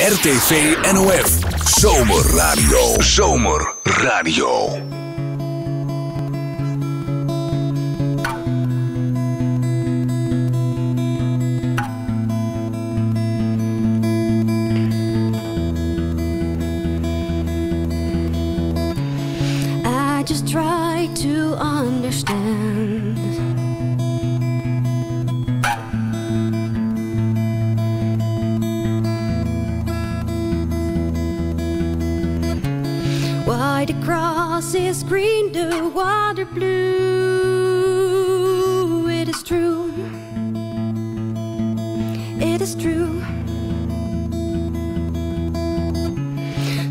RTV NOF. Zomerradio. Zomerradio. I just try to understand why the grass is green, the water blue. It is true, it is true.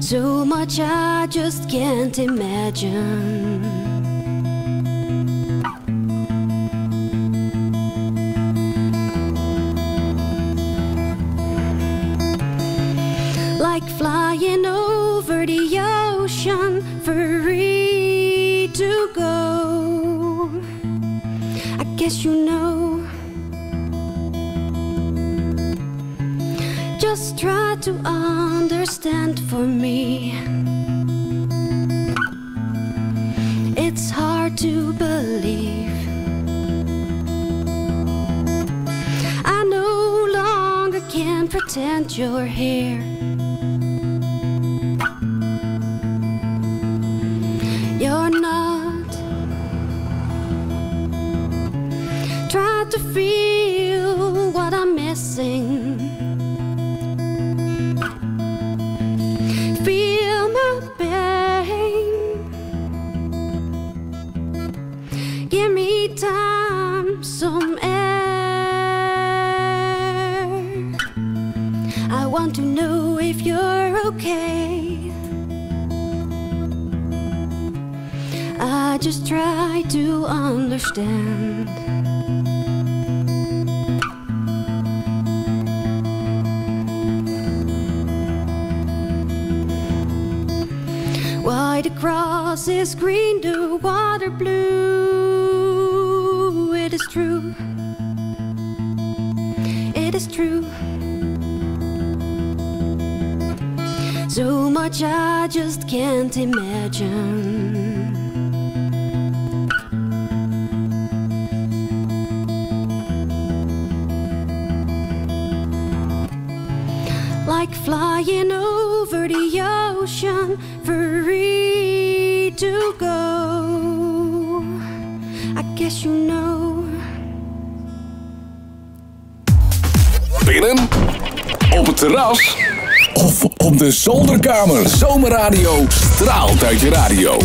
So much I just can't imagine. Like flying over the ocean, free to go. I guess you know. Just try to understand for me. It's hard to believe. I no longer can pretend you're here. You're not. Try to feel what I'm missing. Feel my pain. Give me time, some air. I want to know if you're okay. I just try to understand. Why the grass is green, the water blue. It is true, it is true. So much I just can't imagine. Like flying over the ocean, free to go. I guess you know. Binnen, op het terras of op de zolderkamer. Zomerradio straalt uit je radio.